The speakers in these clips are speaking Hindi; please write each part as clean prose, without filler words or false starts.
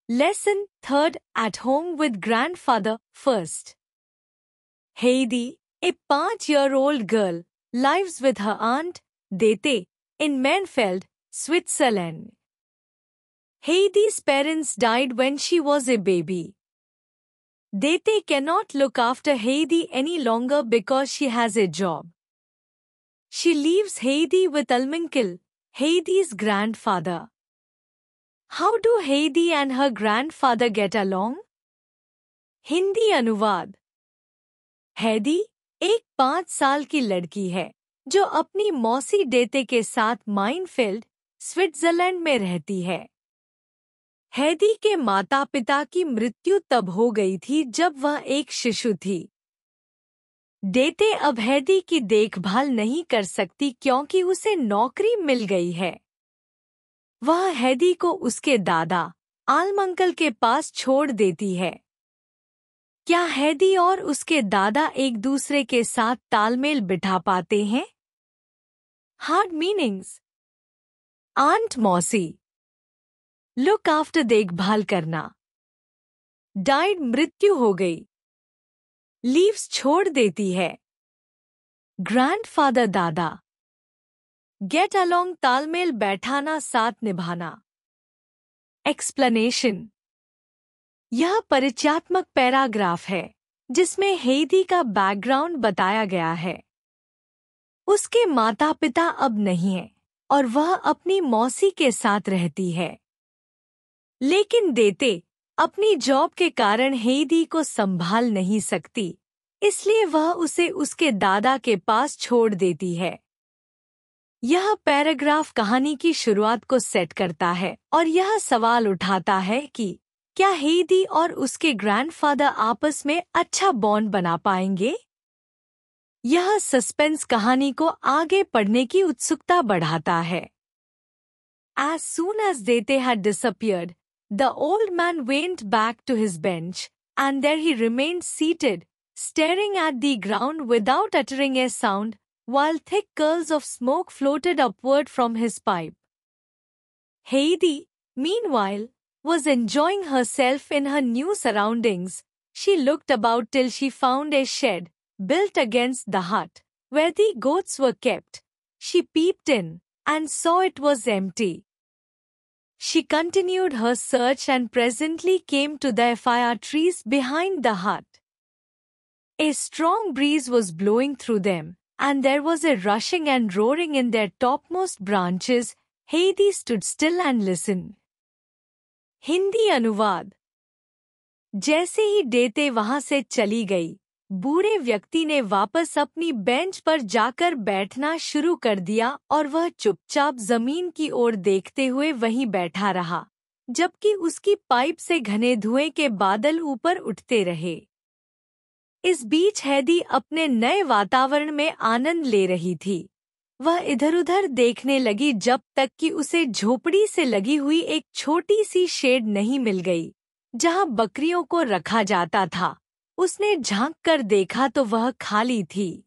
Lesson 3rd At Home with Grandfather First. Heidi, a 5-year-old girl, lives with her aunt, Dete, in Mainfeld, Switzerland. Heidi's parents died when she was a baby. Dete cannot look after Heidi any longer because she has a job. She leaves Heidi with Alminkel, Heidi's grandfather. How do Heidi and her grandfather get along? Hindi अनुवाद। हेडी एक 5 साल की लड़की है जो अपनी मौसी डेते के साथ माइनफील्ड, स्विट्जरलैंड में रहती है। हेडी के माता पिता की मृत्यु तब हो गई थी जब वह एक शिशु थी। डेते अब हेडी की देखभाल नहीं कर सकती क्योंकि उसे नौकरी मिल गई है। वह हेडी को उसके दादा आलमंकल के पास छोड़ देती है। क्या हेडी और उसके दादा एक दूसरे के साथ तालमेल बिठा पाते हैं? Hard meanings. आंट मौसी, लुक आफ्टर देखभाल करना। डाइड मृत्यु हो गई। लीव्स छोड़ देती है। ग्रैंडफादर दादा। गेट अलोंग तालमेल बैठाना साथ निभाना। एक्सप्लेनेशन। यह परिचयात्मक पैराग्राफ है जिसमें हेडी का बैकग्राउंड बताया गया है। उसके माता पिता अब नहीं हैं और वह अपनी मौसी के साथ रहती है। लेकिन डेते अपनी जॉब के कारण हेडी को संभाल नहीं सकती, इसलिए वह उसे उसके दादा के पास छोड़ देती है। यह पैराग्राफ कहानी की शुरुआत को सेट करता है और यह सवाल उठाता है कि क्या हेडी और उसके ग्रैंडफादर आपस में अच्छा बॉन्ड बना पाएंगे? यह सस्पेंस कहानी को आगे पढ़ने की उत्सुकता बढ़ाता है। As soon as Dete had disappeared, the old man went back to his bench, and there he remained seated, staring at the ground without uttering a sound, while thick curls of smoke floated upward from his pipe. Heidi, meanwhile, was enjoying herself in her new surroundings. She looked about till she found a shed, built against the hut, where the goats were kept. She peeped in, and saw it was empty. She continued her search and presently came to the fir trees behind the hut. A strong breeze was blowing through them, and there was a rushing and roaring in their topmost branches. Heidi stood still and listened. Hindi अनुवाद। जैसे ही डेते वहां से चली गई, बूढ़े व्यक्ति ने वापस अपनी बेंच पर जाकर बैठना शुरू कर दिया और वह चुपचाप जमीन की ओर देखते हुए वहीं बैठा रहा, जबकि उसकी पाइप से घने धुएं के बादल ऊपर उठते रहे। इस बीच हेडी अपने नए वातावरण में आनंद ले रही थी। वह इधर-उधर देखने लगी जब तक कि उसे झोपड़ी से लगी हुई एक छोटी सी शेड नहीं मिल गई, जहां बकरियों को रखा जाता था। उसने झांक कर देखा तो वह खाली थी।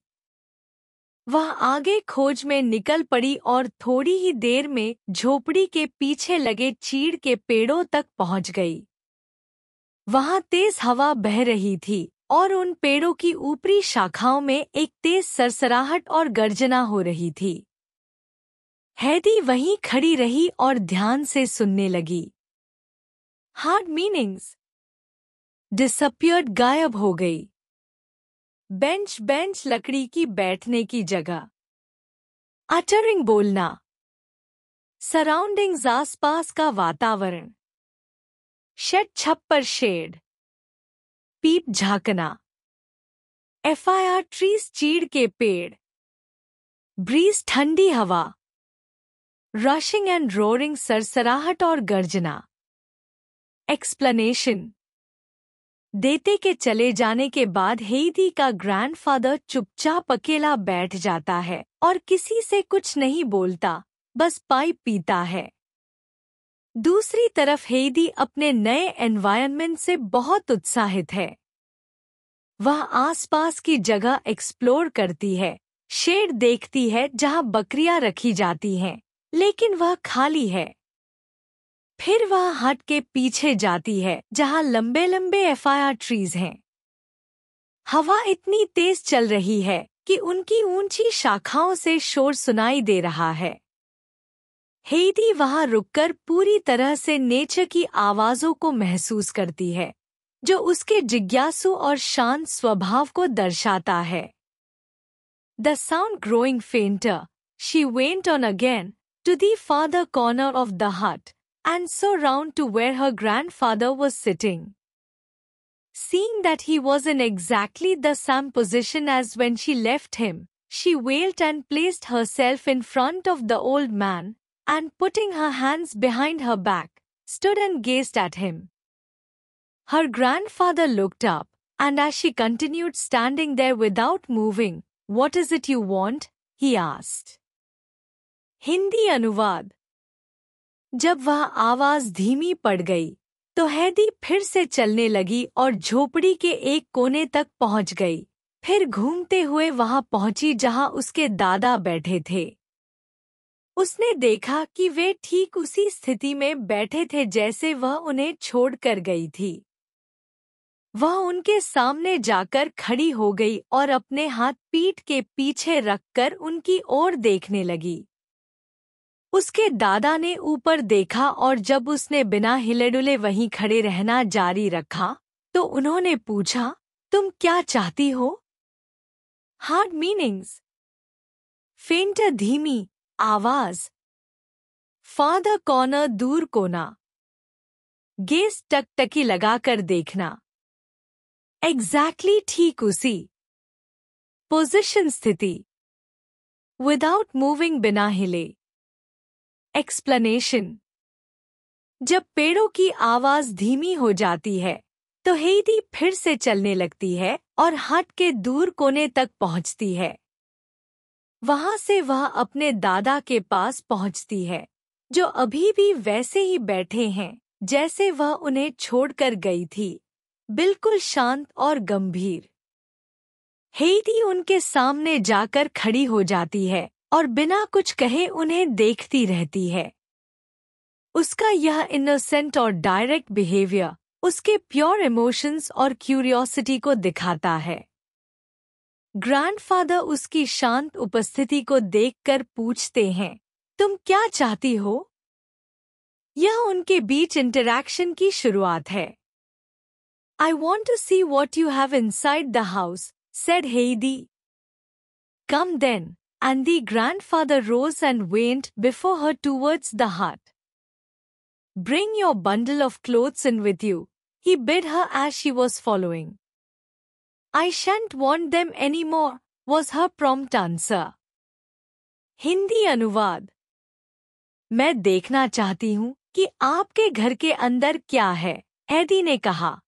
वह आगे खोज में निकल पड़ी और थोड़ी ही देर में झोपड़ी के पीछे लगे चीड़ के पेड़ों तक पहुंच गई। वहां तेज हवा बह रही थी और उन पेड़ों की ऊपरी शाखाओं में एक तेज सरसराहट और गर्जना हो रही थी। हेडी वहीं खड़ी रही और ध्यान से सुनने लगी। Hard meanings. डिसअपियर्ड, गायब हो गई। बेंच लकड़ी की बैठने की जगह। अटरिंग, बोलना। सराउंडिंग्स, आसपास का वातावरण। शेड, छप्पर, शेड। पीप, झांकना। FIR ट्रीज, चीड़ के पेड़। ब्रीज, ठंडी हवा। रशिंग एंड रोरिंग, सरसराहट और गर्जना। एक्सप्लेनेशन। डेते के चले जाने के बाद हेडी का ग्रैंडफादर चुपचाप अकेला बैठ जाता है और किसी से कुछ नहीं बोलता, बस पाइप पीता है। दूसरी तरफ हेडी अपने नए एनवायरनमेंट से बहुत उत्साहित है। वह आसपास की जगह एक्सप्लोर करती है, शेड देखती है जहां बकरियां रखी जाती हैं, लेकिन वह खाली है। फिर वह हट के पीछे जाती है जहां लंबे लंबे एफआईआर ट्रीज हैं। हवा इतनी तेज चल रही है कि उनकी ऊंची शाखाओं से शोर सुनाई दे रहा है। हेदी वहां रुककर पूरी तरह से नेचर की आवाजों को महसूस करती है, जो उसके जिज्ञासु और शांत स्वभाव को दर्शाता है। The sound growing fainter, she went on again to the farther corner of the hut and so round to where her grandfather was sitting. Seeing that he was in exactly the same position as when she left him, she wailed and placed herself in front of the old man, and putting her hands behind her back, stood and gazed at him. Her grandfather looked up, and as she continued standing there without moving, "What is it you want?" he asked. Hindi अनुवाद। जब वह आवाज धीमी पड़ गई, तो हेदी फिर से चलने लगी और झोपड़ी के एक कोने तक पहुंच गई। फिर घूमते हुए वहां पहुंची जहां उसके दादा बैठे थे। उसने देखा कि वे ठीक उसी स्थिति में बैठे थे जैसे वह उन्हें छोड़कर गई थी। वह उनके सामने जाकर खड़ी हो गई और अपने हाथ पीठ के पीछे रखकर उनकी ओर देखने लगी। उसके दादा ने ऊपर देखा और जब उसने बिना हिले-डुले वहीं खड़े रहना जारी रखा, तो उन्होंने पूछा, "तुम क्या चाहती हो?" Hard meanings. फेंटर धीमी आवाज, फादर कॉर्नर दूर कोना, गेस टकटकी लगाकर देखना, एग्जैक्टली ठीक उसी, पोजीशन स्थिति, विदाउट मूविंग बिना हिले, एक्सप्लेनेशन। जब पेड़ों की आवाज धीमी हो जाती है, तो हेदी फिर से चलने लगती है और हट के दूर कोने तक पहुंचती है। वहां से वह अपने दादा के पास पहुंचती है, जो अभी भी वैसे ही बैठे हैं जैसे वह उन्हें छोड़कर गई थी, बिल्कुल शांत और गंभीर। हेदी उनके सामने जाकर खड़ी हो जाती है और बिना कुछ कहे उन्हें देखती रहती है। उसका यह इनोसेंट और डायरेक्ट बिहेवियर उसके प्योर इमोशंस और क्यूरियोसिटी को दिखाता है। ग्रैंडफादर उसकी शांत उपस्थिति को देखकर पूछते हैं, "तुम क्या चाहती हो?" यह उनके बीच इंटरैक्शन की शुरुआत है। "I want to see what you have inside the house," said Heidi. "Come then," and the grandfather rose and went before her towards the hut. "Bring your bundle of clothes in with you," he bid her as she was following. "I shan't want them any more," was her prompt answer. Hindi अनुवाद। मैं देखना चाहती हूँ कि आपके घर के अंदर क्या है, हेदी ने कहा।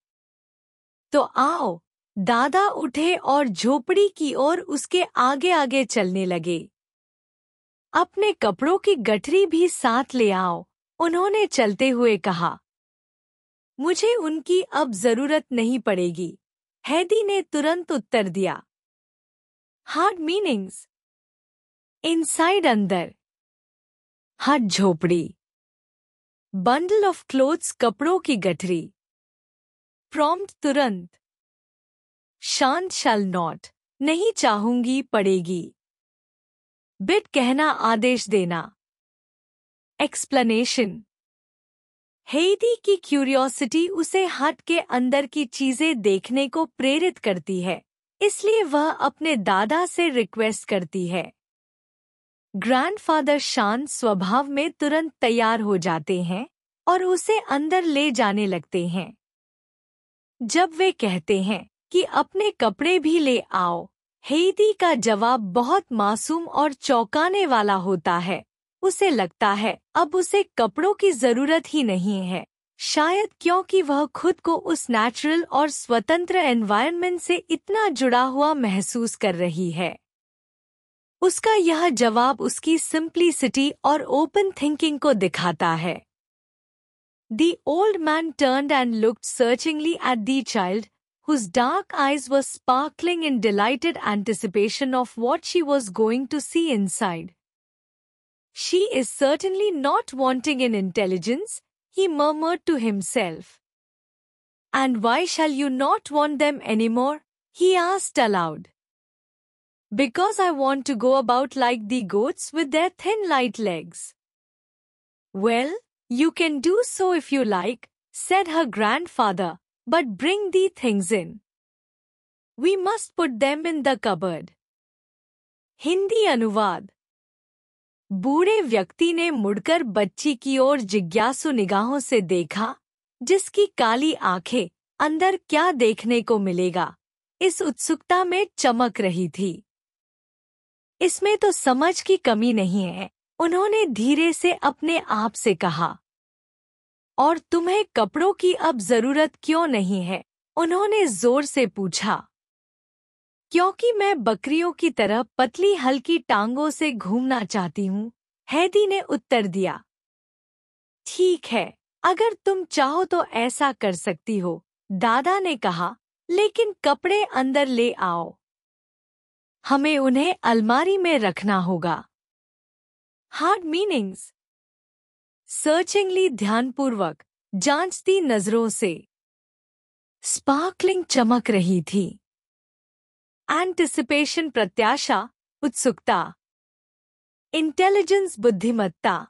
तो आओ। दादा उठे और झोपड़ी की ओर उसके आगे आगे चलने लगे। अपने कपड़ों की गठरी भी साथ ले आओ, उन्होंने चलते हुए कहा। मुझे उनकी अब जरूरत नहीं पड़ेगी, हेदी ने तुरंत उत्तर दिया। Hard meanings. इनसाइड अंदर, हट झोपड़ी, बंडल ऑफ क्लोथ्स कपड़ों की गठरी, प्रॉम्प्ट तुरंत, शांत शैल नॉट नहीं चाहूंगी पड़ेगी, बिट कहना आदेश देना, एक्सप्लेनेशन। हेदी की क्यूरियोसिटी उसे हट के अंदर की चीजें देखने को प्रेरित करती है, इसलिए वह अपने दादा से रिक्वेस्ट करती है। ग्रैंडफादर शांत स्वभाव में तुरंत तैयार हो जाते हैं और उसे अंदर ले जाने लगते हैं। जब वे कहते हैं कि अपने कपड़े भी ले आओ, हेदी का जवाब बहुत मासूम और चौंकाने वाला होता है। उसे लगता है अब उसे कपड़ों की जरूरत ही नहीं है, शायद क्योंकि वह खुद को उस नेचुरल और स्वतंत्र एनवायरनमेंट से इतना जुड़ा हुआ महसूस कर रही है। उसका यह जवाब उसकी सिंप्लिसिटी और ओपन थिंकिंग को दिखाता है। The old man turned and looked searchingly at the child, whose dark eyes were sparkling in delighted anticipation of what she was going to see inside. "She is certainly not wanting in intelligence," he murmured to himself. And why shall you not want them anymore? He asked aloud. Because I want to go about like the goats with their thin light legs. Well, you can do so if you like, said her grandfather, but bring the things in. We must put them in the cupboard. Hindi अनुवाद। बूढ़े व्यक्ति ने मुड़कर बच्ची की ओर जिज्ञासु निगाहों से देखा, जिसकी काली आंखें अंदर क्या देखने को मिलेगा, इस उत्सुकता में चमक रही थी। इसमें तो समझ की कमी नहीं है, उन्होंने धीरे से अपने आप से कहा। और तुम्हें कपड़ों की अब जरूरत क्यों नहीं है? उन्होंने जोर से पूछा। क्योंकि मैं बकरियों की तरह पतली हल्की टांगों से घूमना चाहती हूँ, हैदी ने उत्तर दिया। ठीक है, अगर तुम चाहो तो ऐसा कर सकती हो, दादा ने कहा, लेकिन कपड़े अंदर ले आओ। हमें उन्हें अलमारी में रखना होगा। Hard meanings. सर्चिंगली ध्यानपूर्वक, जांचती नजरों से। स्पार्कलिंग चमक रही थी। एंटिसिपेशन प्रत्याशा, उत्सुकता। इंटेलिजेंस बुद्धिमत्ता।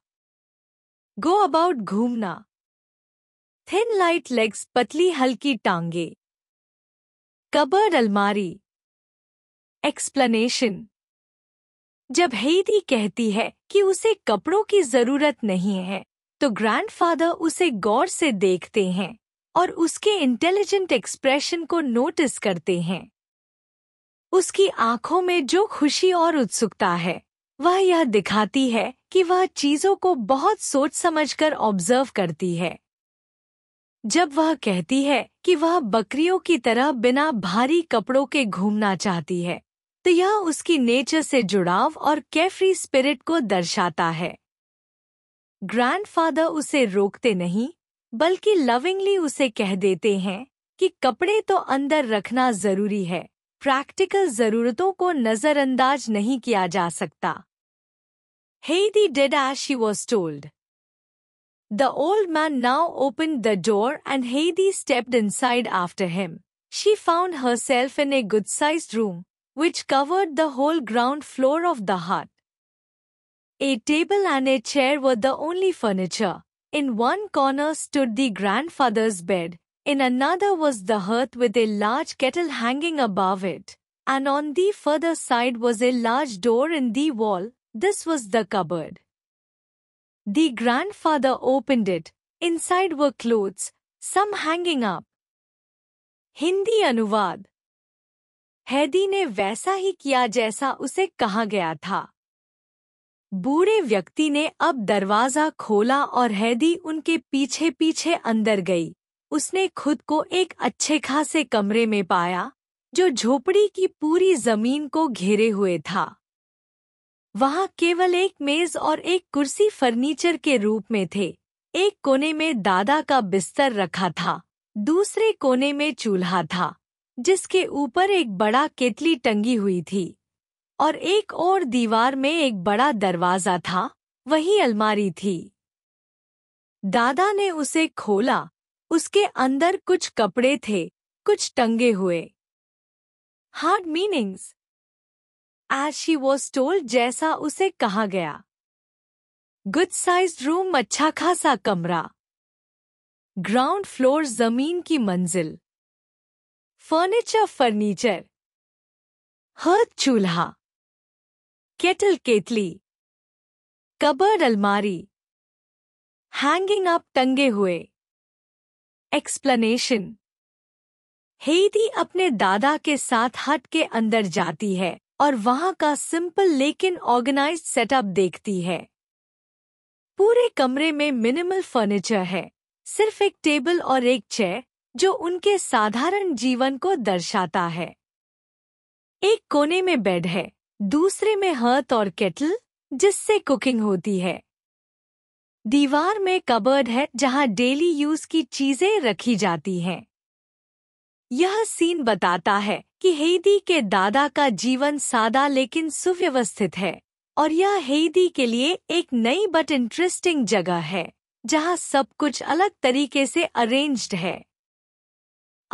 गो अबाउट घूमना। थिन लाइट लेग्स पतली हल्की टांगे। कबर्ड अलमारी। एक्सप्लेनेशन। जब हेदी कहती है कि उसे कपड़ों की जरूरत नहीं है, तो ग्रैंडफादर उसे गौर से देखते हैं और उसके इंटेलिजेंट एक्सप्रेशन को नोटिस करते हैं। उसकी आंखों में जो खुशी और उत्सुकता है, वह यह दिखाती है कि वह चीजों को बहुत सोच समझकर ऑब्जर्व करती है। जब वह कहती है कि वह बकरियों की तरह बिना भारी कपड़ों के घूमना चाहती है, तो यह उसकी नेचर से जुड़ाव और केफ्री स्पिरिट को दर्शाता है। ग्रैंडफादर उसे रोकते नहीं, बल्कि लविंगली उसे कह देते हैं कि कपड़े तो अंदर रखना जरूरी है, प्रैक्टिकल जरूरतों को नजरअंदाज नहीं किया जा सकता। Heidi did as she was told. The old man now opened the door and Heidi stepped inside after him. She found herself in a good-sized room, which covered the whole ground floor of the hut. A table and a chair were the only furniture. In one corner stood the grandfather's bed. In another was the hearth with a large kettle hanging above it. And on the further side was a large door in the wall. This was the cupboard. The grandfather opened it. Inside were clothes, some hanging up. Hindi अनुवाद। हैदी ने वैसा ही किया जैसा उसे कहा गया था। बूढ़े व्यक्ति ने अब दरवाजा खोला और हैदी उनके पीछे पीछे अंदर गई। उसने खुद को एक अच्छे खासे कमरे में पाया, जो झोपड़ी की पूरी जमीन को घेरे हुए था। वहां केवल एक मेज और एक कुर्सी फर्नीचर के रूप में थे। एक कोने में दादा का बिस्तर रखा था, दूसरे कोने में चूल्हा था, जिसके ऊपर एक बड़ा केतली टंगी हुई थी, और एक और दीवार में एक बड़ा दरवाजा था, वही अलमारी थी। दादा ने उसे खोला। उसके अंदर कुछ कपड़े थे, कुछ टंगे हुए। Hard meanings. As she was told, जैसा उसे कहा गया। गुड साइज्ड रूम, अच्छा खासा कमरा। ग्राउंड फ्लोर, जमीन की मंजिल। Furniture, furniture. हर्थ, चूल्हा। केटल, केतली। कबर्ड, अलमारी। हैंगिंग अप, टंगे हुए। एक्सप्लेनेशन। हेदी अपने दादा के साथ हट के अंदर जाती है और वहां का सिंपल लेकिन ऑर्गेनाइज्ड सेटअप देखती है। पूरे कमरे में मिनिमल फर्नीचर है, सिर्फ एक टेबल और एक चेयर, जो उनके साधारण जीवन को दर्शाता है। एक कोने में बेड है, दूसरे में हर्थ और केटल, जिससे कुकिंग होती है। दीवार में कबर्ड है, जहां डेली यूज की चीजें रखी जाती हैं। यह सीन बताता है कि हेदी के दादा का जीवन सादा लेकिन सुव्यवस्थित है, और यह हेदी के लिए एक नई बट इंटरेस्टिंग जगह है, जहाँ सब कुछ अलग तरीके से अरेंज्ड है।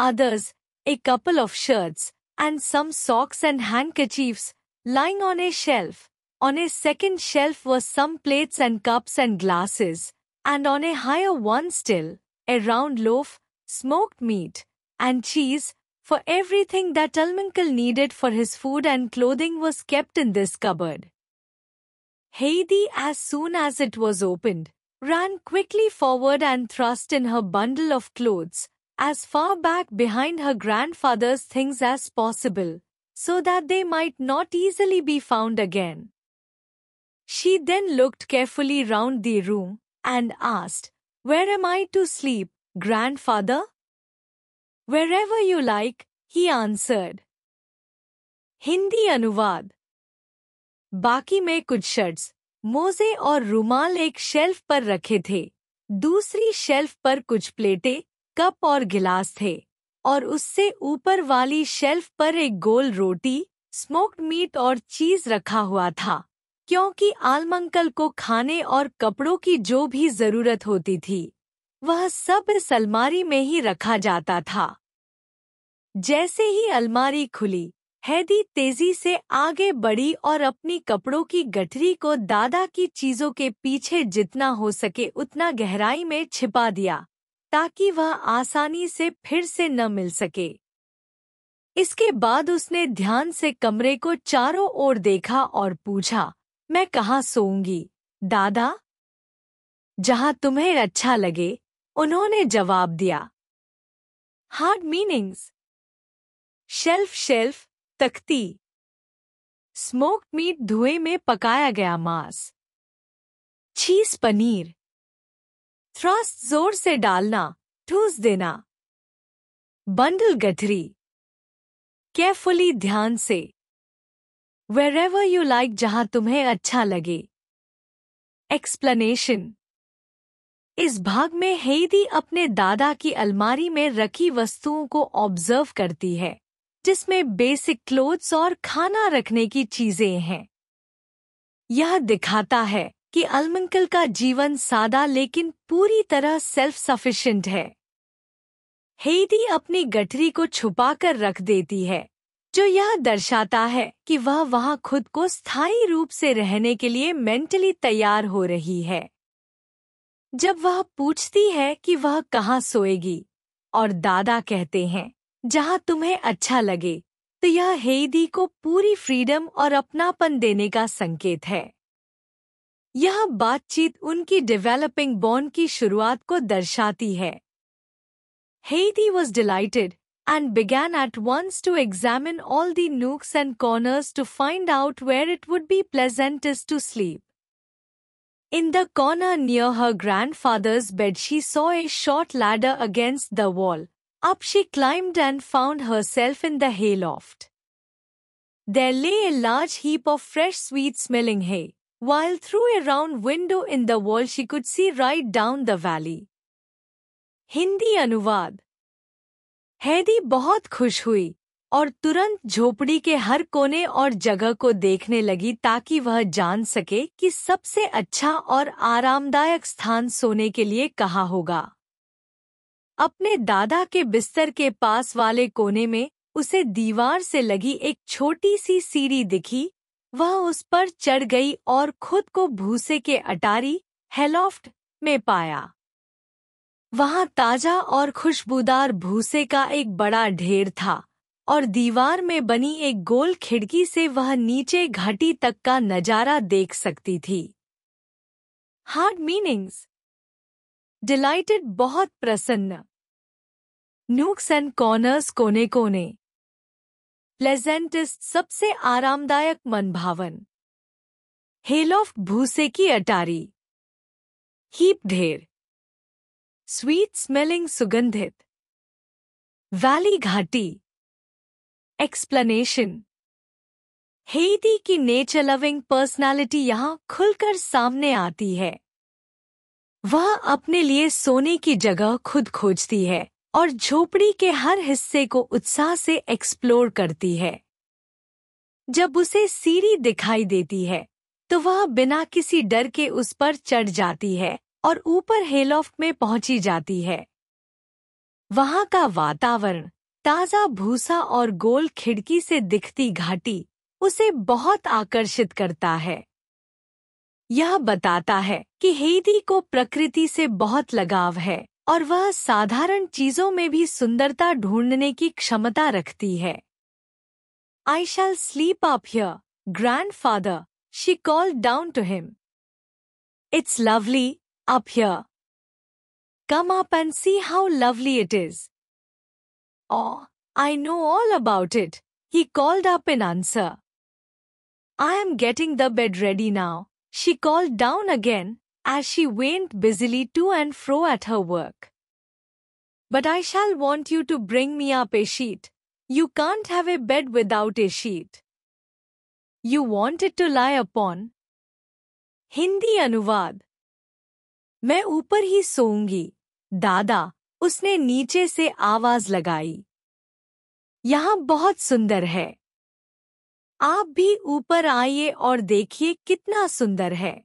Others, a couple of shirts and some socks and handkerchiefs lying on a shelf. On a second shelf were some plates and cups and glasses, and on a higher one still, a round loaf, smoked meat, and cheese, for everything that Almankal needed for his food and clothing was kept in this cupboard. Heidi, as soon as it was opened, ran quickly forward and thrust in her bundle of clothes as far back behind her grandfather's things as possible, so that they might not easily be found again. She then looked carefully round the room and asked, "Where am I to sleep, grandfather?" "Wherever you like," he answered. Hindi अनुवाद। बाकी में कुछ शर्ट्स, मोजे और रुमाल एक शेल्फ पर रखे थे। दूसरी शेल्फ पर कुछ प्लेटें, कप और गिलास थे और उससे ऊपर वाली शेल्फ पर एक गोल रोटी, स्मोक्ड मीट और चीज रखा हुआ था, क्योंकि आलमंकल को खाने और कपड़ों की जो भी जरूरत होती थी वह सब इस अलमारी में ही रखा जाता था। जैसे ही अलमारी खुली, हैदी तेजी से आगे बढ़ी और अपनी कपड़ों की गठरी को दादा की चीजों के पीछे जितना हो सके उतना गहराई में छिपा दिया, ताकि वह आसानी से फिर से न मिल सके। इसके बाद उसने ध्यान से कमरे को चारों ओर देखा और पूछा, "मैं कहाँ सोऊंगी, दादा?" "जहाँ तुम्हें अच्छा लगे," उन्होंने जवाब दिया। Hard meanings. शेल्फ शेल्फ, तख्ती। स्मोक्ड मीट, धुएं में पकाया गया मांस। चीज, पनीर। थ्रस्ट, जोर से डालना, ठूस देना। बंडल, गठरी। केयरफुली, ध्यान से। वेरेवर यू लाइक, जहां तुम्हें अच्छा लगे। एक्सप्लेनेशन। इस भाग में हेदी अपने दादा की अलमारी में रखी वस्तुओं को ऑब्जर्व करती है, जिसमें बेसिक क्लोथ्स और खाना रखने की चीजें हैं। यह दिखाता है कि अलमंकल का जीवन सादा लेकिन पूरी तरह सेल्फ सफिशिएंट है। हेदी अपनी गठरी को छुपाकर रख देती है, जो यह दर्शाता है कि वह वहां खुद को स्थायी रूप से रहने के लिए मेंटली तैयार हो रही है। जब वह पूछती है कि वह कहाँ सोएगी और दादा कहते हैं, "जहाँ तुम्हें अच्छा लगे," तो यह हेदी को पूरी फ्रीडम और अपनापन देने का संकेत है। यह बातचीत उनकी डेवलपिंग बॉन्ड की शुरुआत को दर्शाती है। हेदी was delighted and began at once to examine all the nooks and corners to find out where it would be pleasantest to sleep. In the corner near her grandfather's bed she saw a short ladder against the wall. Up she climbed and found herself in the hayloft. There lay a large heap of fresh sweet-smelling hay, while through a round window in the wall she could see right down the valley. Hindi अनुवाद। हैदी बहुत खुश हुई और तुरंत झोपड़ी के हर कोने और जगह को देखने लगी ताकि वह जान सके कि सबसे अच्छा और आरामदायक स्थान सोने के लिए कहाँ होगा। अपने दादा के बिस्तर के पास वाले कोने में उसे दीवार से लगी एक छोटी सी सीढ़ी दिखी। वह उस पर चढ़ गई और खुद को भूसे के अटारी, हैलॉफ्ट, में पाया। वहां ताजा और खुशबूदार भूसे का एक बड़ा ढेर था और दीवार में बनी एक गोल खिड़की से वह नीचे घाटी तक का नजारा देख सकती थी। Hard meanings. डिलाइटेड, बहुत प्रसन्न। नूक्स एंड कॉर्नर्स, कोने कोने। प्लेजेंटेस्ट, सबसे आरामदायक, मनभावन। हेलॉफ्ट, भूसे की अटारी। हीप, ढेर। स्वीट स्मेलिंग, सुगंधित। वैली, घाटी। एक्सप्लेनेशन। हेदी की नेचर लविंग पर्सनालिटी यहाँ खुलकर सामने आती है। वह अपने लिए सोने की जगह खुद खोजती है और झोपड़ी के हर हिस्से को उत्साह से एक्सप्लोर करती है। जब उसे सीढ़ी दिखाई देती है तो वह बिना किसी डर के उस पर चढ़ जाती है और ऊपर हेलॉफ्ट में पहुंची जाती है। वहां का वातावरण, ताजा भूसा और गोल खिड़की से दिखती घाटी उसे बहुत आकर्षित करता है। यह बताता है कि हेदी को प्रकृति से बहुत लगाव है और वह साधारण चीजों में भी सुंदरता ढूंढने की क्षमता रखती है। I shall sleep up here, grandfather, she called down to him. It's lovely up here. Come up and see how lovely it is. Oh, I know all about it, he called up in answer. I am getting the bed ready now, she called down again as she went busily to and fro at her work. But I shall want you to bring me up a sheet. You can't have a bed without a sheet. You want it to lie upon. Hindi अनुवाद। मैं ऊपर ही सोऊंगी, दादा, उसने नीचे से आवाज लगाई। यहाँ बहुत सुंदर है। आप भी ऊपर आइए और देखिए कितना सुंदर है।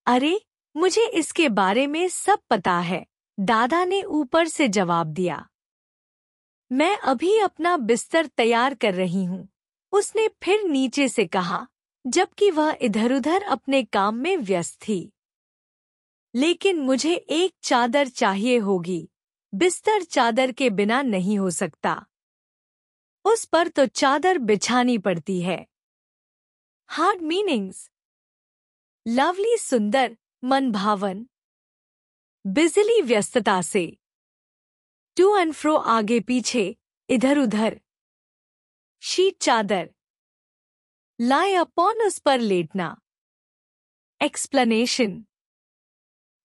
अरे, मुझे इसके बारे में सब पता है, दादा ने ऊपर से जवाब दिया। मैं अभी अपना बिस्तर तैयार कर रही हूँ, उसने फिर नीचे से कहा, जबकि वह इधर-उधर अपने काम में व्यस्त थी। लेकिन मुझे एक चादर चाहिए होगी, बिस्तर चादर के बिना नहीं हो सकता। उस पर तो चादर बिछानी पड़ती है। Hard meanings. लवली सुंदर, मनभावन। बिजली व्यस्तता से। टू एंड फ्रो आगे पीछे, इधर उधर। शीट चादर। लाई अपॉन उस पर लेटना। एक्सप्लेनेशन।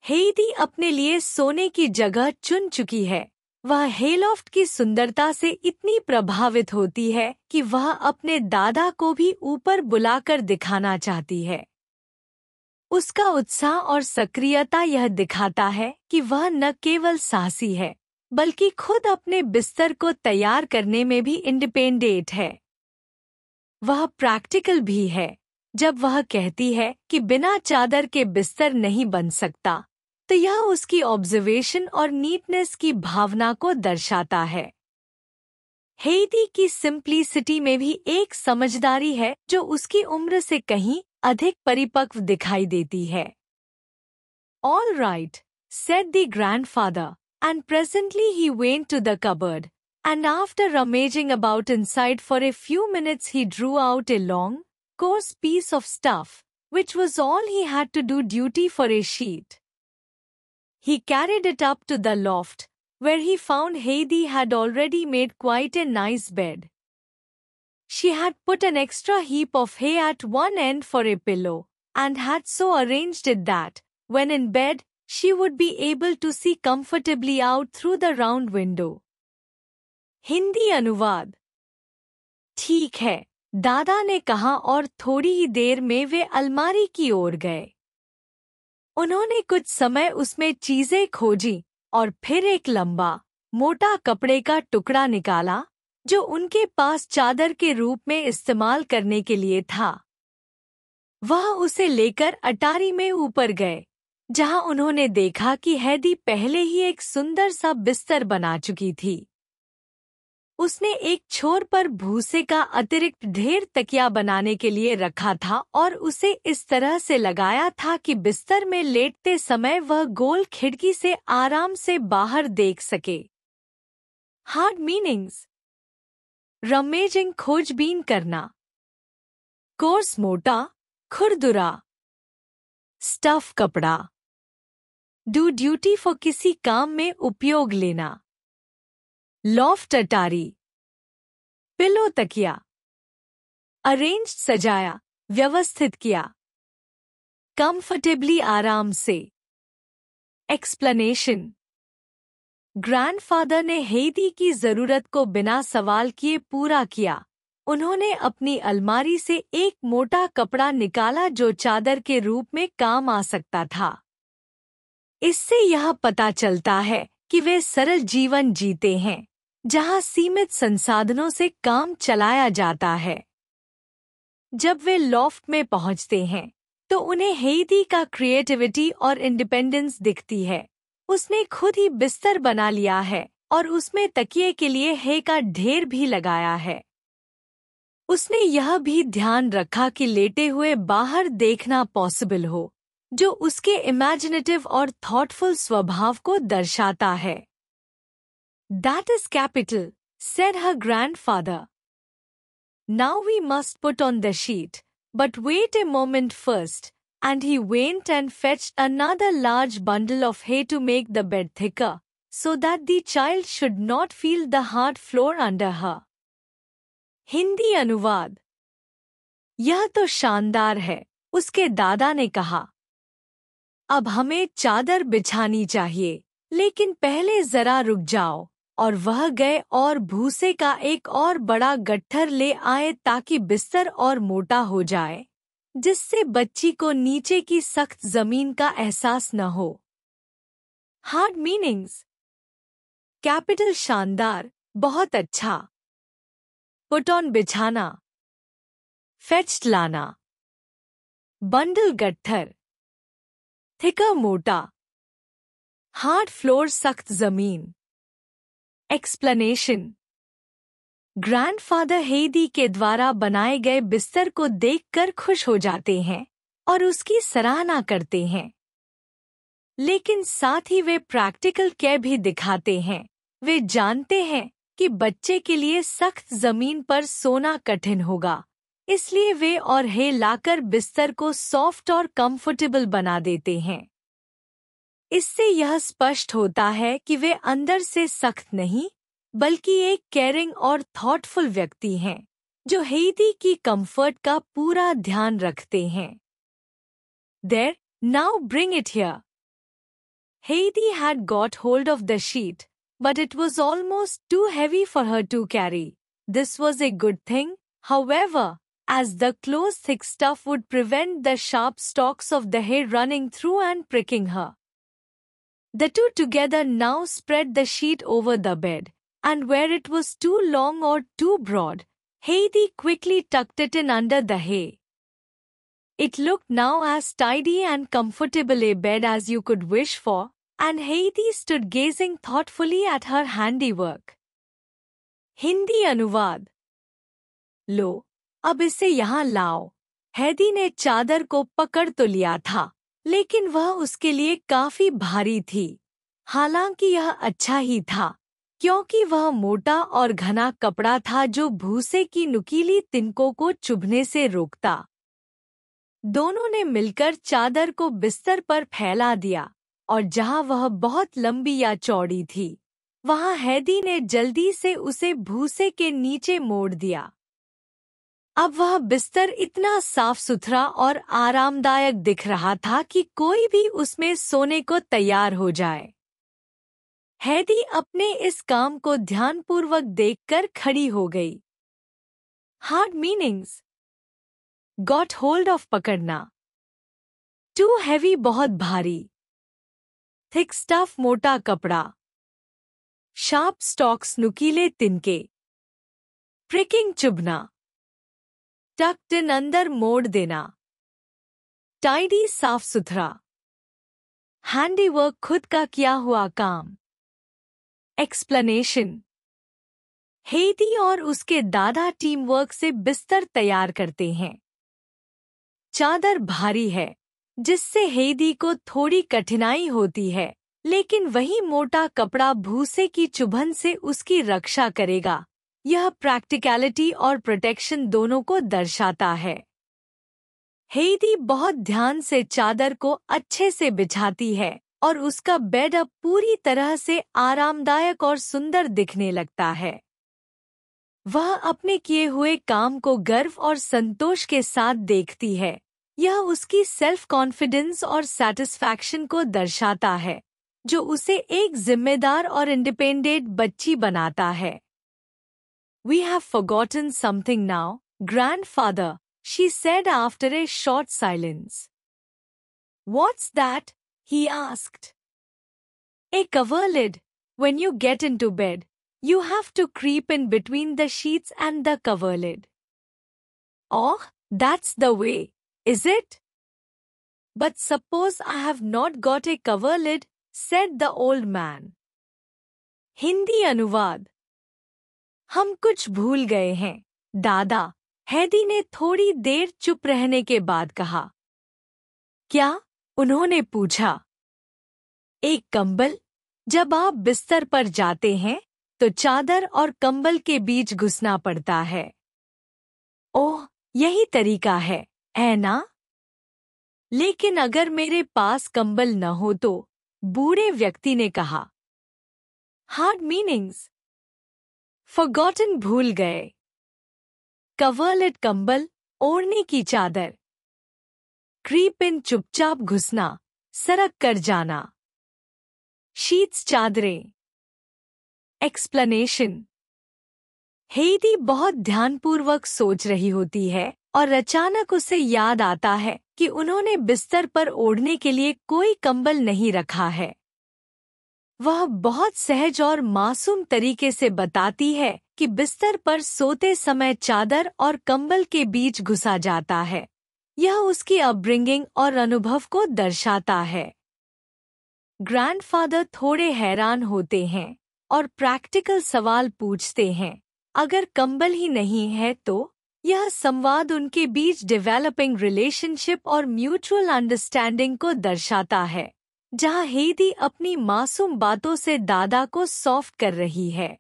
हेदी अपने लिए सोने की जगह चुन चुकी है। वह हेलॉफ्ट की सुंदरता से इतनी प्रभावित होती है कि वह अपने दादा को भी ऊपर बुलाकर दिखाना चाहती है। उसका उत्साह और सक्रियता यह दिखाता है कि वह न केवल साहसी है, बल्कि खुद अपने बिस्तर को तैयार करने में भी इंडिपेंडेंट है। वह प्रैक्टिकल भी है। जब वह कहती है कि बिना चादर के बिस्तर नहीं बन सकता, तो यह उसकी ऑब्जर्वेशन और नीटनेस की भावना को दर्शाता है। हेदी की सिंप्लिसिटी में भी एक समझदारी है जो उसकी उम्र से कहीं अधिक परिपक्व दिखाई देती है। All right, said the grandfather, and presently he went to the cupboard, and after rummaging about inside for a few minutes he drew out a long, coarse piece of stuff, which was all he had to do duty for a sheet. He carried it up to the loft, where he found Heidi had already made quite a nice bed. She had put an extra heap of hay at one end for a pillow, and had so arranged it that, when in bed, she would be able to see comfortably out through the round window. Hindi अनुवाद। ठीक है, दादा ने कहा और थोड़ी ही देर में वे अलमारी की ओर गए। उन्होंने कुछ समय उसमें चीजें खोजी और फिर एक लंबा, मोटा कपड़े का टुकड़ा निकाला जो उनके पास चादर के रूप में इस्तेमाल करने के लिए था। वह उसे लेकर अटारी में ऊपर गए, जहां उन्होंने देखा कि हेदी पहले ही एक सुंदर सा बिस्तर बना चुकी थी। उसने एक छोर पर भूसे का अतिरिक्त ढेर तकिया बनाने के लिए रखा था और उसे इस तरह से लगाया था कि बिस्तर में लेटते समय वह गोल खिड़की से आराम से बाहर देख सके। Hard meanings. रमेजिंग, खोजबीन करना। कोर्स, मोटा, खुरदुरा। स्टफ, कपड़ा। डू ड्यूटी फॉर, किसी काम में उपयोग लेना। लॉफ्ट, अटारी। पिलो, तकिया। अरेंज्ड, सजाया, व्यवस्थित किया। कंफर्टेबली, आराम से। एक्सप्लेनेशन। ग्रैंडफादर ने हेदी की जरूरत को बिना सवाल किए पूरा किया। उन्होंने अपनी अलमारी से एक मोटा कपड़ा निकाला जो चादर के रूप में काम आ सकता था। इससे यह पता चलता है कि वे सरल जीवन जीते हैं, जहां सीमित संसाधनों से काम चलाया जाता है। जब वे लॉफ्ट में पहुंचते हैं, तो उन्हें हेदी का क्रिएटिविटी और इंडिपेंडेंस दिखती है। उसने खुद ही बिस्तर बना लिया है और उसमें तकिए के लिए हे का ढेर भी लगाया है। उसने यह भी ध्यान रखा कि लेटे हुए बाहर देखना पॉसिबल हो, जो उसके इमेजिनेटिव और थॉटफुल स्वभाव को दर्शाता है। That is capital, said her grandfather. Now we must put on the sheet, but wait a moment first. And he went and fetched another large bundle of hay to make the bed thicker, so that the child should not feel the hard floor under her. Hindi अनुवाद। यह तो शानदार है, उसके दादा ने कहा। अब हमें चादर बिछानी चाहिए, लेकिन पहले जरा रुक जाओ। और वह गए और भूसे का एक और बड़ा गट्ठर ले आए ताकि बिस्तर और मोटा हो जाए, जिससे बच्ची को नीचे की सख्त जमीन का एहसास न हो। Hard meanings. कैपिटल शानदार, बहुत अच्छा। पुट ऑन बिछाना, फेच्ड लाना। बंडल गट्ठर, थिकर मोटा। हार्ड फ्लोर सख्त जमीन। एक्सप्लेनेशन। ग्रैंडफादर हेदी के द्वारा बनाए गए बिस्तर को देखकर खुश हो जाते हैं और उसकी सराहना करते हैं, लेकिन साथ ही वे प्रैक्टिकल केयर भी दिखाते हैं। वे जानते हैं कि बच्चे के लिए सख्त जमीन पर सोना कठिन होगा, इसलिए वे और हे लाकर बिस्तर को सॉफ्ट और कंफर्टेबल बना देते हैं। इससे यह स्पष्ट होता है कि वे अंदर से सख्त नहीं, बल्कि एक केयरिंग और थॉटफुल व्यक्ति हैं, जो हेदी की कंफर्ट का पूरा ध्यान रखते हैं। There, now bring it here. Heidi had got hold of the sheet, but it was almost too heavy for her to carry. This was a good thing, however, as the close thick stuff would prevent the sharp stalks of the hay running through and pricking her. The two together now spread the sheet over the bed, and where it was too long or too broad, Heidi quickly tucked it in under the hay. It looked now as tidy and comfortable a bed as you could wish for, and Heidi stood gazing thoughtfully at her handiwork. Hindi अनुवाद। लो, अब इसे यहाँ लाओ। हेदी ने चादर को पकड़ तो लिया था, लेकिन वह उसके लिए काफी भारी थी। हालांकि यह अच्छा ही था, क्योंकि वह मोटा और घना कपड़ा था जो भूसे की नुकीली तिनकों को चुभने से रोकता। दोनों ने मिलकर चादर को बिस्तर पर फैला दिया, और जहां वह बहुत लंबी या चौड़ी थी, वहां हेदी ने जल्दी से उसे भूसे के नीचे मोड़ दिया। अब वह बिस्तर इतना साफ सुथरा और आरामदायक दिख रहा था कि कोई भी उसमें सोने को तैयार हो जाए। हेदी अपने इस काम को ध्यानपूर्वक देखकर खड़ी हो गई। Hard meanings. Got hold of पकड़ना। टू हैवी बहुत भारी। थिक स्टफ मोटा कपड़ा। शार्प स्टॉक्स नुकीले तिनके। प्रिकिंग चुभना। टक्ड इन अंदर मोड़ देना। टाइडी साफ सुथरा। हैंडीवर्क खुद का किया हुआ काम। एक्सप्लेनेशन। हेदी और उसके दादा टीम वर्क से बिस्तर तैयार करते हैं। चादर भारी है, जिससे हेदी को थोड़ी कठिनाई होती है, लेकिन वही मोटा कपड़ा भूसे की चुभन से उसकी रक्षा करेगा। यह प्रैक्टिकलिटी और प्रोटेक्शन दोनों को दर्शाता है। हेदी बहुत ध्यान से चादर को अच्छे से बिछाती है और उसका बेड अब पूरी तरह से आरामदायक और सुंदर दिखने लगता है। वह अपने किए हुए काम को गर्व और संतोष के साथ देखती है। यह उसकी सेल्फ कॉन्फिडेंस और सैटिस्फैक्शन को दर्शाता है, जो उसे एक जिम्मेदार और इंडिपेंडेंट बच्ची बनाता है। We have forgotten something now, grandfather, she said after a short silence. What's that? He asked. A coverlid. When you get into bed, you have to creep in between the sheets and the coverlid. Oh, that's the way, is it? But suppose I have not got a coverlid, said the old man. Hindi अनुवाद। हम कुछ भूल गए हैं, दादा, हैदी ने थोड़ी देर चुप रहने के बाद कहा। क्या? उन्होंने पूछा। एक कंबल। जब आप बिस्तर पर जाते हैं तो चादर और कंबल के बीच घुसना पड़ता है। ओह, यही तरीका है ना? लेकिन अगर मेरे पास कंबल न हो तो, बूढ़े व्यक्ति ने कहा। Hard meanings. फॉरगॉटन भूल गए। कवर्लेट कंबल, ओढ़ने की चादर। क्रीप इन चुपचाप घुसना, सरक कर जाना। शीट्स चादरें। एक्सप्लेनेशन। हेदी बहुत ध्यानपूर्वक सोच रही होती है और अचानक उसे याद आता है कि उन्होंने बिस्तर पर ओढ़ने के लिए कोई कंबल नहीं रखा है। वह बहुत सहज और मासूम तरीके से बताती है कि बिस्तर पर सोते समय चादर और कंबल के बीच घुसा जाता है। यह उसकी अपब्रिंगिंग और अनुभव को दर्शाता है। ग्रैंडफादर थोड़े हैरान होते हैं और प्रैक्टिकल सवाल पूछते हैं। अगर कंबल ही नहीं है तो? यह संवाद उनके बीच डेवलपिंग रिलेशनशिप और म्यूचुअल अंडरस्टैंडिंग को दर्शाता है, जहां हेदी अपनी मासूम बातों से दादा को सॉफ्ट कर रही है।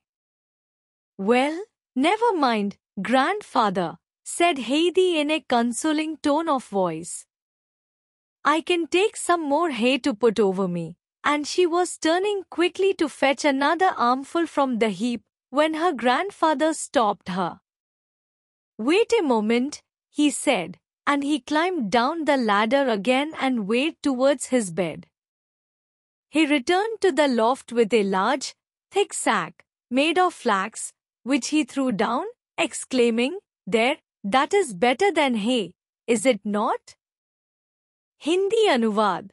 Well, never mind, grandfather, said Heidi in a consoling tone of voice. I can take some more hay to put over me, and she was turning quickly to fetch another armful from the heap when her grandfather stopped her. Wait a moment, he said, and he climbed down the ladder again and waved towards his bed. He returned to the loft with a large, thick sack, made of flax, which he threw down, exclaiming, There, that is better than hay, is it not? Hindi अनुवाद।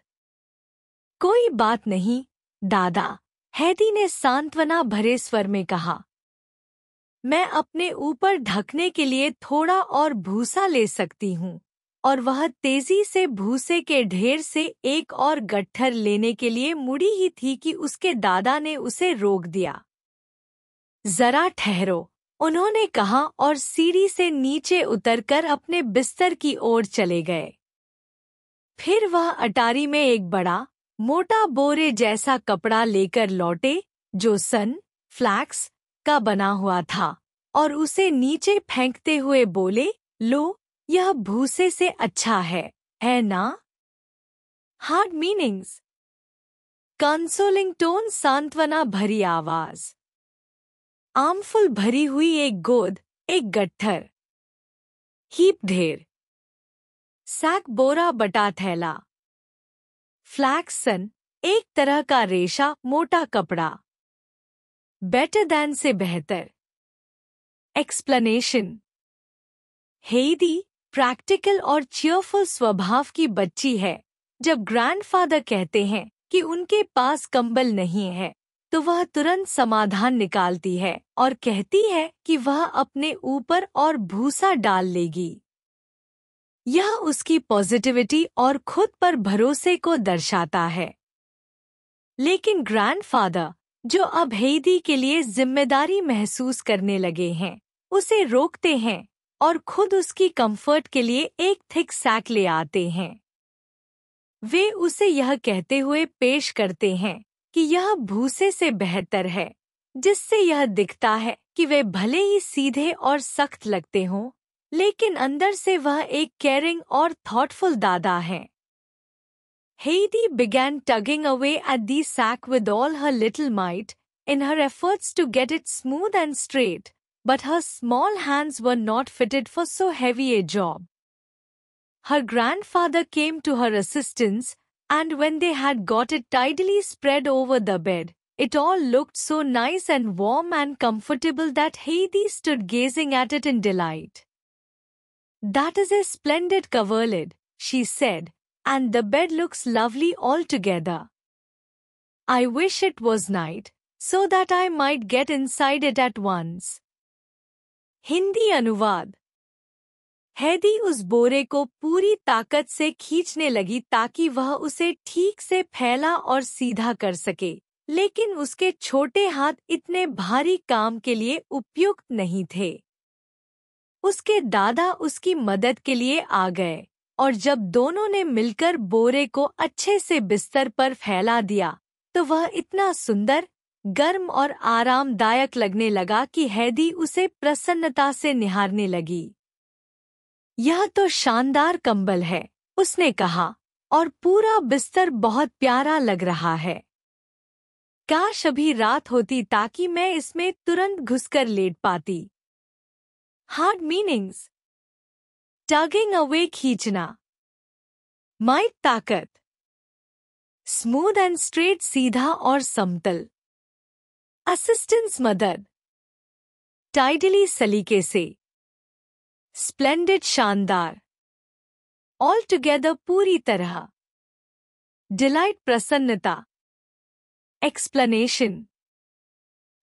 कोई बात नहीं, दादा, हैदी ने सांत्वना भरे स्वर में कहा। मैं अपने ऊपर ढकने के लिए थोड़ा और भूसा ले सकती हूँ, और वह तेजी से भूसे के ढेर से एक और गट्ठर लेने के लिए मुड़ी ही थी कि उसके दादा ने उसे रोक दिया। जरा ठहरो, उन्होंने कहा और सीढ़ी से नीचे उतरकर अपने बिस्तर की ओर चले गए। फिर वह अटारी में एक बड़ा, मोटा बोरे जैसा कपड़ा लेकर लौटे, जो सन, फ्लैक्स का बना हुआ था, और उसे नीचे फेंकते हुए बोले, लो, यह भूसे से अच्छा है ना? Hard meanings. कंसोलिंग टोन, सांत्वना भरी आवाज। आमफुल, भरी हुई एक गोद, एक गट्ठर। हीप, ढेर। सैक, बोरा बटा थैला। फ्लैक्स, सन, एक तरह का रेशा, मोटा कपड़ा। बेटर दैन, से बेहतर। एक्सप्लेनेशन। हेदी प्रैक्टिकल और चीयरफुल स्वभाव की बच्ची है। जब ग्रैंडफादर कहते हैं कि उनके पास कंबल नहीं है, तो वह तुरंत समाधान निकालती है और कहती है कि वह अपने ऊपर और भूसा डाल लेगी। यह उसकी पॉजिटिविटी और खुद पर भरोसे को दर्शाता है। लेकिन ग्रैंडफादर, जो अब हेदी के लिए जिम्मेदारी महसूस करने लगे हैं, उसे रोकते हैं और खुद उसकी कंफर्ट के लिए एक थिक सैक ले आते हैं। वे उसे यह कहते हुए पेश करते हैं कि यह भूसे से बेहतर है, जिससे यह दिखता है कि वे भले ही सीधे और सख्त लगते हों, लेकिन अंदर से वह एक केयरिंग और थॉटफुल दादा हैं। Heidi began tugging away at the sack with all her little might, in her efforts to get it smooth and straight, but her small hands were not fitted for so heavy a job. Her grandfather came to her assistance, and when they had got it tidily spread over the bed, it all looked so nice and warm and comfortable that Heidi stood gazing at it in delight. That is a splendid coverlid, she said, and the bed looks lovely altogether. I wish it was night, so that I might get inside it at once. Hindi अनुवाद। हेदी उस बोरे को पूरी ताकत से खींचने लगी ताकि वह उसे ठीक से फैला और सीधा कर सके, लेकिन उसके छोटे हाथ इतने भारी काम के लिए उपयुक्त नहीं थे। उसके दादा उसकी मदद के लिए आ गए और जब दोनों ने मिलकर बोरे को अच्छे से बिस्तर पर फैला दिया तो वह इतना सुंदर, गर्म और आरामदायक लगने लगा कि हेदी उसे प्रसन्नता से निहारने लगी। यह तो शानदार कंबल है, उसने कहा, और पूरा बिस्तर बहुत प्यारा लग रहा है। काश अभी रात होती ताकि मैं इसमें तुरंत घुसकर लेट पाती। Hard meanings. टगिंग अवे, खींचना। माइट, ताकत। स्मूथ एंड स्ट्रेट, सीधा और समतल। असिस्टेंस, मदद। टाइडली, सलीके से। स्प्लेंडेड, शानदार। ऑल टुगेदर, पूरी तरह। डिलाइट, प्रसन्नता। एक्सप्लेनेशन।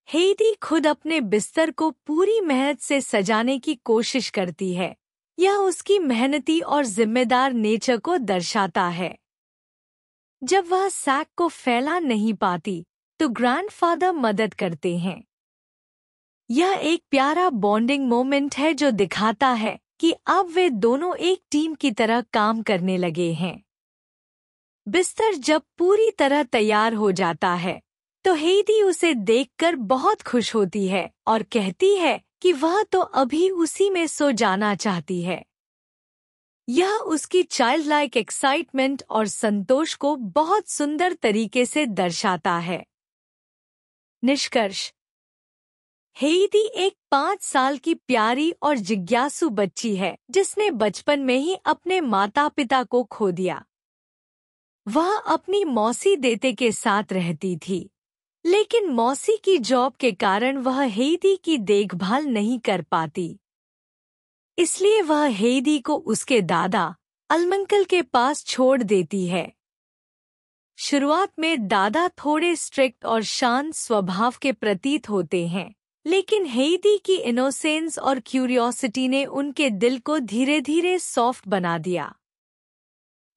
हेदी खुद अपने बिस्तर को पूरी मेहनत से सजाने की कोशिश करती है। यह उसकी मेहनती और जिम्मेदार नेचर को दर्शाता है। जब वह सैक को फैला नहीं पाती तो ग्रैंडफादर मदद करते हैं। यह एक प्यारा बॉन्डिंग मोमेंट है जो दिखाता है कि अब वे दोनों एक टीम की तरह काम करने लगे हैं। बिस्तर जब पूरी तरह तैयार हो जाता है तो हेदी उसे देखकर बहुत खुश होती है और कहती है कि वह तो अभी उसी में सो जाना चाहती है। यह उसकी चाइल्ड लाइक एक्साइटमेंट और संतोष को बहुत सुंदर तरीके से दर्शाता है। निष्कर्ष। हेदी एक 5 साल की प्यारी और जिज्ञासु बच्ची है जिसने बचपन में ही अपने माता पिता को खो दिया। वह अपनी मौसी देते के साथ रहती थी, लेकिन मौसी की जॉब के कारण वह हेदी की देखभाल नहीं कर पाती। इसलिए वह हेदी को उसके दादा अलमंकल के पास छोड़ देती है। शुरुआत में दादा थोड़े स्ट्रिक्ट और शांत स्वभाव के प्रतीत होते हैं, लेकिन हेदी की इनोसेंस और क्यूरियोसिटी ने उनके दिल को धीरे धीरे सॉफ्ट बना दिया।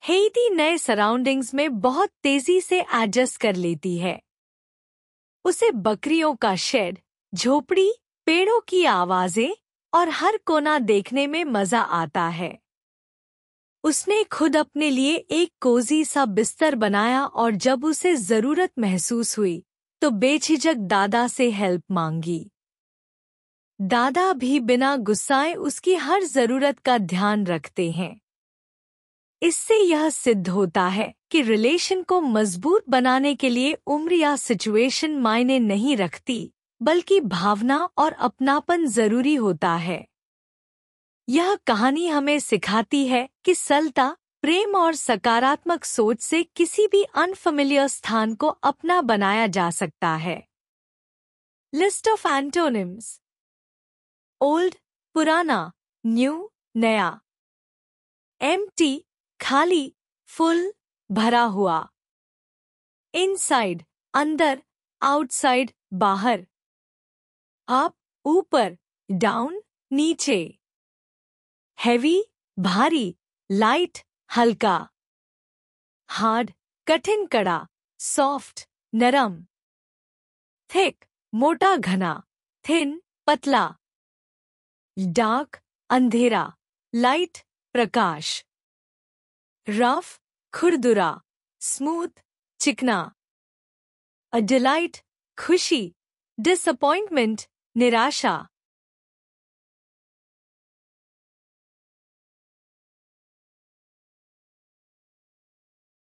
हेदी नए सराउंडिंग्स में बहुत तेजी से एडजस्ट कर लेती है। उसे बकरियों का शेड, झोपड़ी, पेड़ों की आवाजें और हर कोना देखने में मजा आता है। उसने खुद अपने लिए एक कोजी सा बिस्तर बनाया और जब उसे जरूरत महसूस हुई तो बेझिझक दादा से हेल्प मांगी। दादा भी बिना गुस्साए उसकी हर जरूरत का ध्यान रखते हैं। इससे यह सिद्ध होता है कि रिलेशन को मजबूत बनाने के लिए उम्र या सिचुएशन मायने नहीं रखती, बल्कि भावना और अपनापन जरूरी होता है। यह कहानी हमें सिखाती है कि सरलता, प्रेम और सकारात्मक सोच से किसी भी अनफेमिलियर स्थान को अपना बनाया जा सकता है। List of antonyms. ओल्ड, पुराना, न्यू, नया। एम्प्टी, खाली, फुल, भरा हुआ। इनसाइड, अंदर, आउटसाइड, बाहर। अप, ऊपर, डाउन, नीचे। हैवी, भारी, लाइट, हल्का। हार्ड, कठिन, कड़ा, सॉफ्ट, नरम। थिक, मोटा, घना, थिन, पतला। डार्क, अंधेरा, लाइट, प्रकाश। रफ, खुरदुरा, स्मूथ, चिकना। अ डिलाइट, खुशी, डिसअपॉइंटमेंट, निराशा।